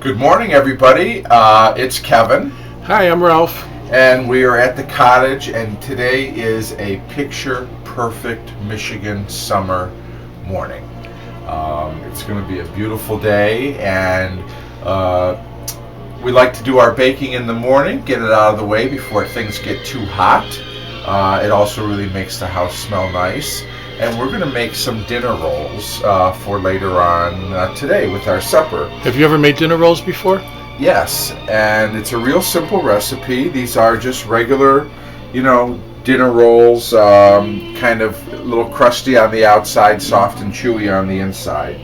Good morning, everybody. It's Kevin. Hi, I'm Ralph. And we are at the cottage, and today is a picture-perfect Michigan summer morning. It's going to be a beautiful day, and we like to do our baking in the morning, get it out of the way before things get too hot. It also really makes the house smell nice. And we're going to make some dinner rolls for later on today with our supper. Have you ever made dinner rolls before? Yes, and it's a real simple recipe. These are just regular, dinner rolls, kind of a little crusty on the outside, soft and chewy on the inside.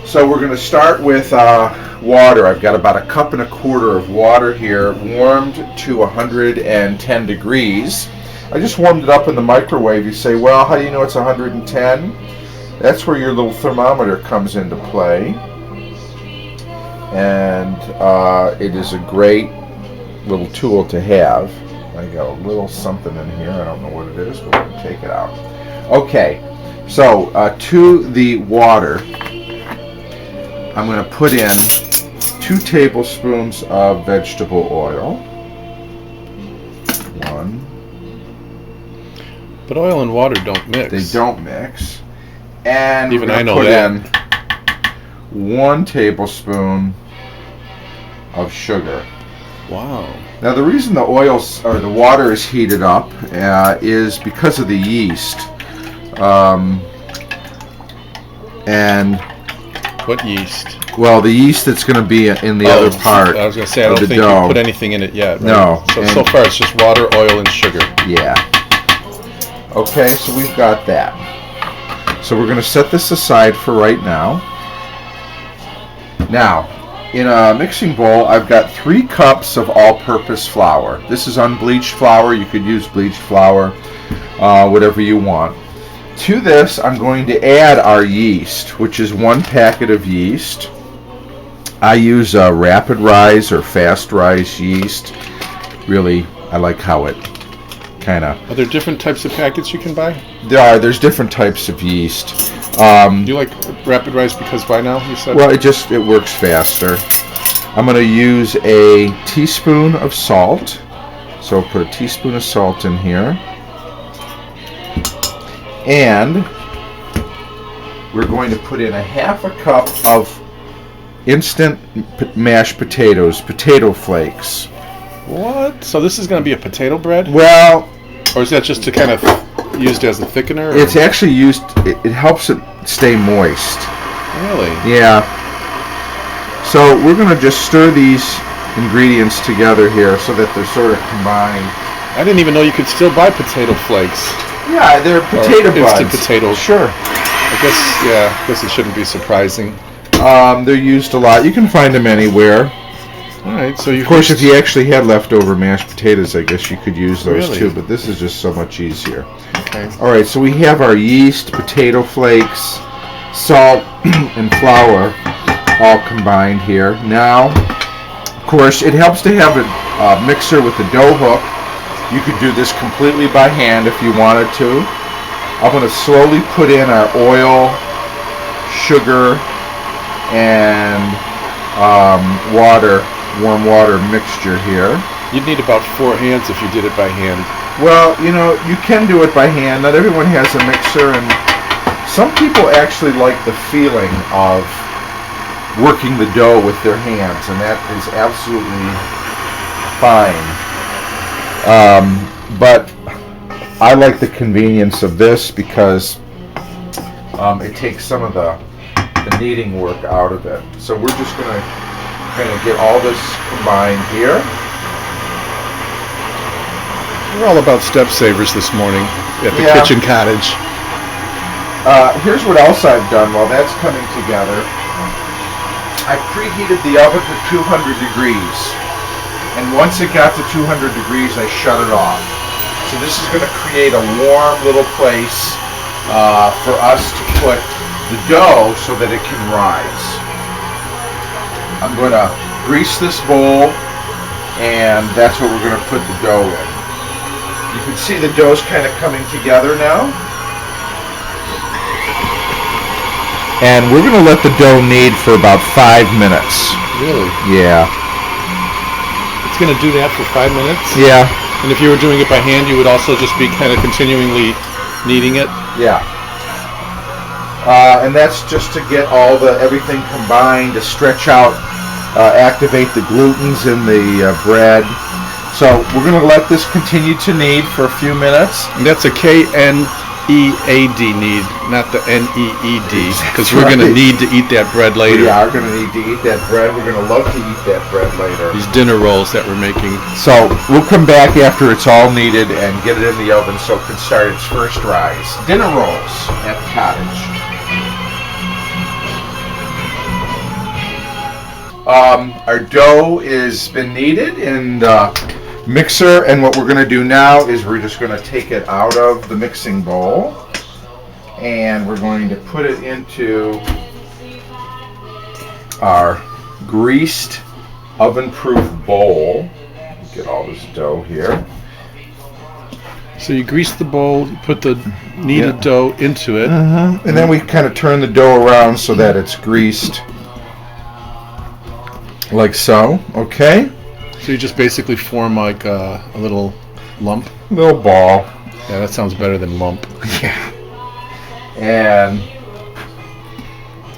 So we're going to start with water. I've got about 1.25 cups of water here, warmed to 110 degrees. I just warmed it up in the microwave. You say, well, how do you know it's 110? That's where your little thermometer comes into play. And it is a great little tool to have. I got a little something in here. I don't know what it is, but we're going to take it out. Okay, so to the water, I'm going to put in 2 tablespoons of vegetable oil. 1. But oil and water don't mix. They don't mix. And even I know put that. in 1 tablespoon of sugar. Wow. Now the reason the oils or the water is heated up is because of the yeast. And what yeast? Well, the yeast that's going to be in the other part. I was going to say I don't think dough. you put anything in it yet. Right? No. So far it's just water, oil, and sugar. Yeah. Okay, so we've got that. So we're going to set this aside for right now. Now, in a mixing bowl, I've got 3 cups of all-purpose flour. This is unbleached flour. You could use bleached flour, whatever you want. To this, I'm going to add our yeast, which is 1 packet of yeast. I use rapid rise or fast rise yeast. Really, I like how it kind of... Are there different types of packets you can buy? There's different types of yeast. Do you like rapid rise because why now, you said? Well, it works faster. I'm going to use a teaspoon of salt. So I'll put a teaspoon of salt in here. And we're going to put in 1/2 cup of instant mashed potatoes, potato flakes. What? So this is going to be a potato bread? Well... Or is that just to kind of used as a thickener? Or? It's actually used, it helps it stay moist. Really? Yeah. So we're going to just stir these ingredients together here so that they're sort of combined. I didn't even know you could still buy potato flakes. Yeah, they're potato buds. Instant potatoes. Sure. I guess it shouldn't be surprising. They're used a lot. You can find them anywhere. All right, so of course, if you actually had leftover mashed potatoes, I guess you could use those really? too, but this is just so much easier. Okay. All right, so we have our yeast, potato flakes, salt, and flour all combined here. Now, of course, it helps to have a mixer with a dough hook. You could do this completely by hand if you wanted to. I'm going to slowly put in our oil, sugar, and warm water mixture here. You'd need about 4 hands if you did it by hand. Well, you can do it by hand. Not everyone has a mixer, and some people actually like the feeling of working the dough with their hands, and that is absolutely fine. But I like the convenience of this because it takes some of the kneading work out of it. So we're just going to kind of get all this combined here. We're all about step savers this morning at the kitchen cottage. Here's what else I've done while that's coming together. I preheated the oven to 200 degrees. And once it got to 200 degrees, I shut it off. So this is going to create a warm little place for us to put the dough so that it can rise. I'm going to grease this bowl, and that's what we're going to put the dough in. You can see the dough's kind of coming together now. And we're going to let the dough knead for about 5 minutes. Really? Yeah. It's going to do that for 5 minutes? Yeah. And if you were doing it by hand, you would also just be kind of continually kneading it? Yeah. And that's just to get everything combined, to stretch out, activate the glutens in the bread. So we're going to let this continue to knead for a few minutes. And that's a K-N-E-A-D knead, not the N-E-E-D, because we're going to need to eat that bread later. We are going to need to eat that bread. We're going to love to eat that bread later. These dinner rolls that we're making. So we'll come back after it's all kneaded and get it in the oven so it can start its first rise. Dinner rolls at the cottage. Our dough has been kneaded in the mixer, and what we're going to do now is we're just going to take it out of the mixing bowl, and we're going to put it into our greased oven-proof bowl. Get all this dough here. So you grease the bowl, you put the kneaded dough into it. And then we kind of turn the dough around so that it's greased. Like so, okay? So you just basically form like a little lump? Little ball. Yeah, that sounds better than lump. Yeah. And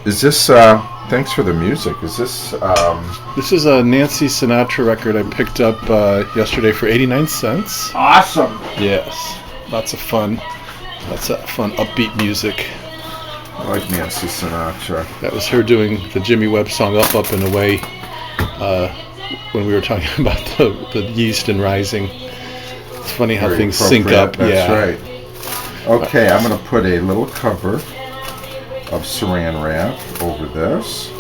is this, thanks for the music, is this, This is a Nancy Sinatra record I picked up yesterday for 89 cents. Awesome. Yes, lots of fun. Lots of fun upbeat music. I like Nancy Sinatra. That was her doing the Jimmy Webb song Up, Up and Away when we were talking about the yeast and rising. It's funny how things sync up. That's right. Okay, I'm going to put a little cover of saran wrap over this.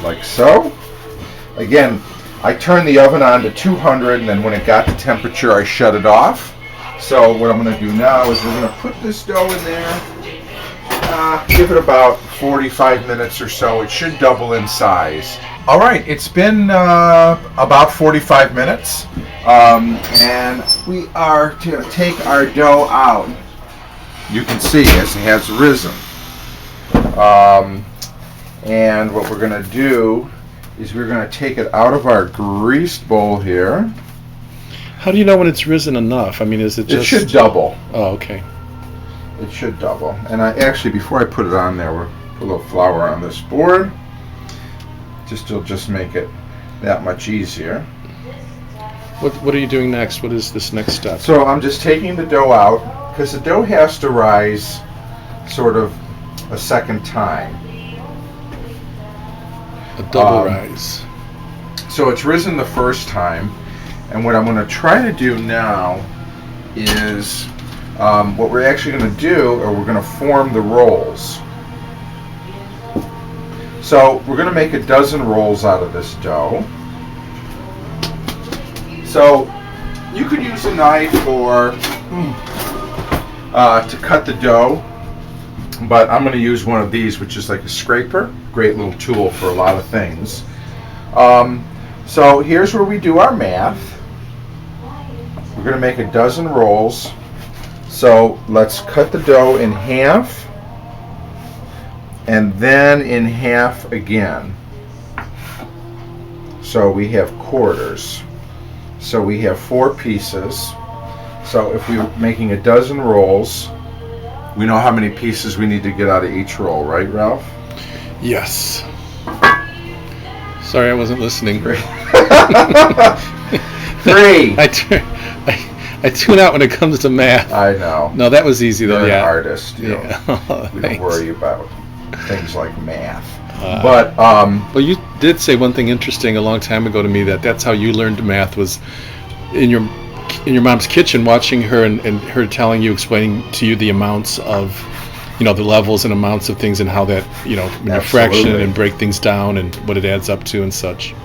Like so. Again, I turned the oven on to 200, and then when it got to temperature, I shut it off. So what I'm going to do now is we're going to put this dough in there. Give it about 45 minutes or so. It should double in size. All right, it's been about 45 minutes, and we are to take our dough out. You can see as it has risen. And what we're going to do is we're going to take it out of our greased bowl here. How do you know when it's risen enough? I mean, is it just... It should double. Oh, okay. It should double. And I actually, before I put it on there, we'll put a little flour on this board. It'll just make it that much easier. What are you doing next? What is this next step? So I'm just taking the dough out, because the dough has to rise sort of a second time. A double rise. So it's risen the first time, and what I'm going to try to do now is what we're actually going to do, or we're going to form the rolls. So we're going to make a dozen rolls out of this dough. So you could use a knife or to cut the dough, but I'm going to use one of these, which is like a scraper. Great little tool for a lot of things. So here's where we do our math. We're going to make a dozen rolls. So let's cut the dough in half, and then in half again. So we have quarters. So we have 4 pieces. So if we're making a dozen rolls, we know how many pieces we need to get out of each roll, right, Ralph? Yes. Sorry, I wasn't listening. 3. I tune out when it comes to math. I know. No, that was easy though. You're Yeah. an artist. You Yeah. we don't worry about things like math. Well, you did say one thing interesting a long time ago to me, that's how you learned math, was in your mom's kitchen, watching her and her telling you, explaining to you the amounts of, the levels and amounts of things, and how that, when you fraction and break things down and what it adds up to and such.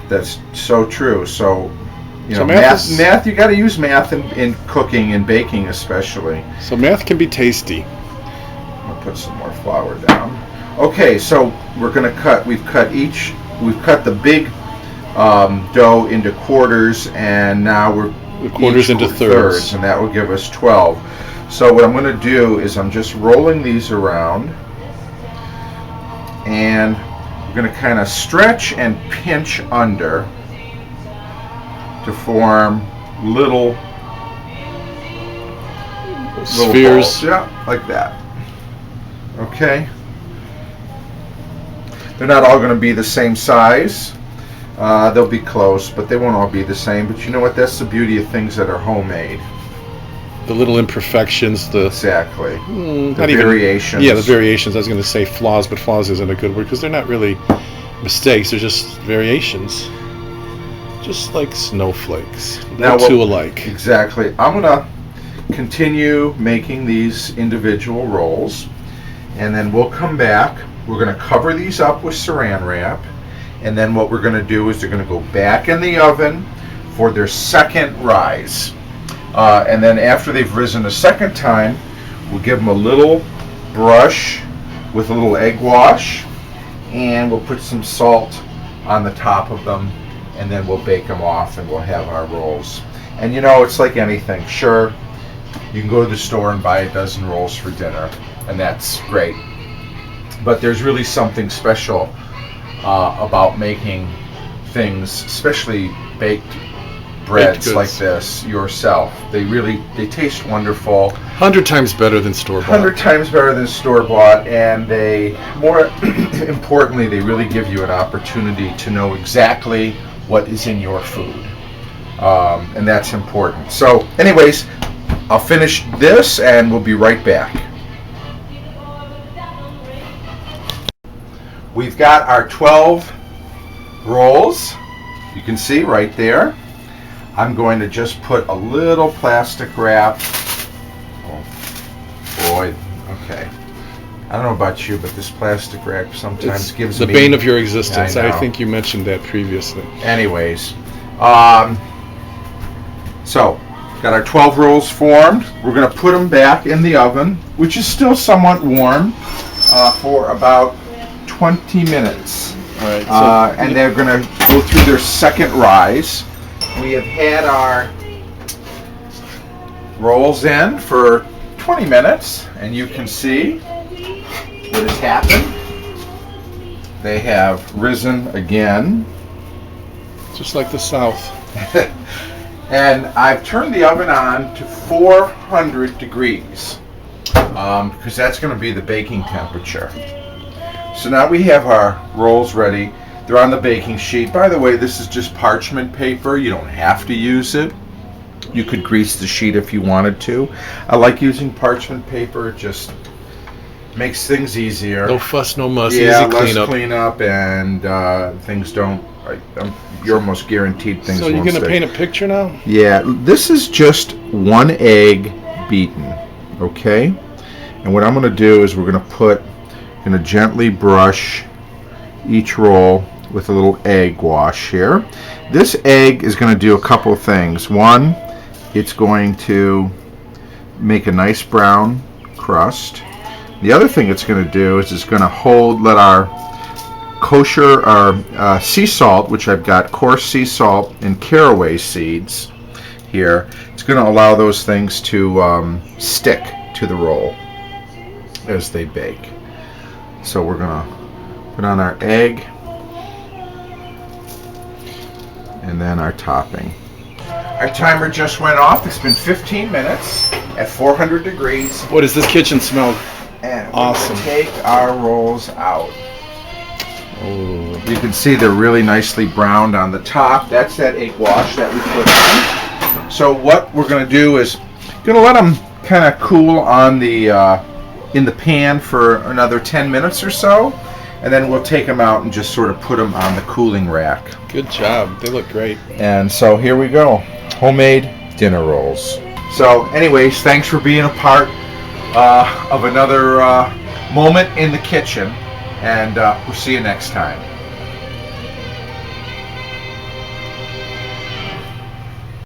That's so true. So, So math, you got to use math in cooking and baking especially. So math can be tasty. I'll put some more flour down. Okay, so we're going to cut, we've cut the big dough into quarters, and now we're quarters into thirds, and that will give us 12. So what I'm going to do is I'm just rolling these around, and we're going to kind of stretch and pinch under to form little spheres. Balls. Yeah, like that. Okay. They're not all going to be the same size. They'll be close, but they won't all be the same. But you know what? That's the beauty of things that are homemade. The little imperfections, Exactly. the variations. Yeah, the variations. I was going to say flaws, but flaws isn't a good word because they're not really mistakes. They're just variations. Just like snowflakes. Now, No two alike. Exactly. I'm going to continue making these individual rolls, and then we'll come back. We're going to cover these up with saran wrap, and then what we're going to do is they're going to go back in the oven for their second rise. And then after they've risen a second time, we'll give them a little brush with a little egg wash, and we'll put some salt on the top of them, and then we'll bake them off, and we'll have our rolls. And you know, it's like anything. Sure, you can go to the store and buy a dozen rolls for dinner, and that's great. But there's really something special about making things, especially baked breads like this yourself. They taste wonderful. 100 times better than store-bought. 100 times better than store-bought, and they, more importantly, they really give you an opportunity to know exactly what is in your food, and that's important. So, anyways, I'll finish this, and we'll be right back. We've got our 12 rolls. You can see right there. I'm going to just put a little plastic wrap. Oh boy, okay. I don't know about you, but this plastic wrap sometimes gives the me... the bane of your existence. I know. I think you mentioned that previously. Anyways, so got our 12 rolls formed. We're going to put them back in the oven, which is still somewhat warm, for about 20 minutes. All right. And they're going to go through their second rise. We have had our rolls in for 20 minutes, and you can see what has happened. They have risen again. Just like the South. And I've turned the oven on to 400 degrees because that's going to be the baking temperature. So now we have our rolls ready. They're on the baking sheet. By the way, this is just parchment paper. You don't have to use it. You could grease the sheet if you wanted to. I like using parchment paper. It just makes things easier. No fuss, no muss. Yeah, Easy less cleanup. cleanup, and things don't. You're almost guaranteed things. So you're won't going to stick. paint a picture now? Yeah, this is just 1 egg beaten. Okay, and what I'm going to do is we're going to gently brush each roll with a little egg wash here. This egg is going to do a couple of things. One, it's going to make a nice brown crust. The other thing it's going to do is it's going to let our kosher, our sea salt, which I've got coarse sea salt and caraway seeds here, it's going to allow those things to stick to the roll as they bake. So we're going to put on our egg and then our topping. Our timer just went off. It's been 15 minutes at 400 degrees. What does this kitchen smell? And Awesome. we're going to take our rolls out. Oh. You can see they're really nicely browned on the top. That's that egg wash that we put on. So what we're going to do is going to let them kind of cool on the in the pan for another 10 minutes or so, and then we'll take them out and just sort of put them on the cooling rack. Good job. They look great. And so here we go, homemade dinner rolls. So anyways, thanks for being a part of another moment in the kitchen, and we'll see you next time.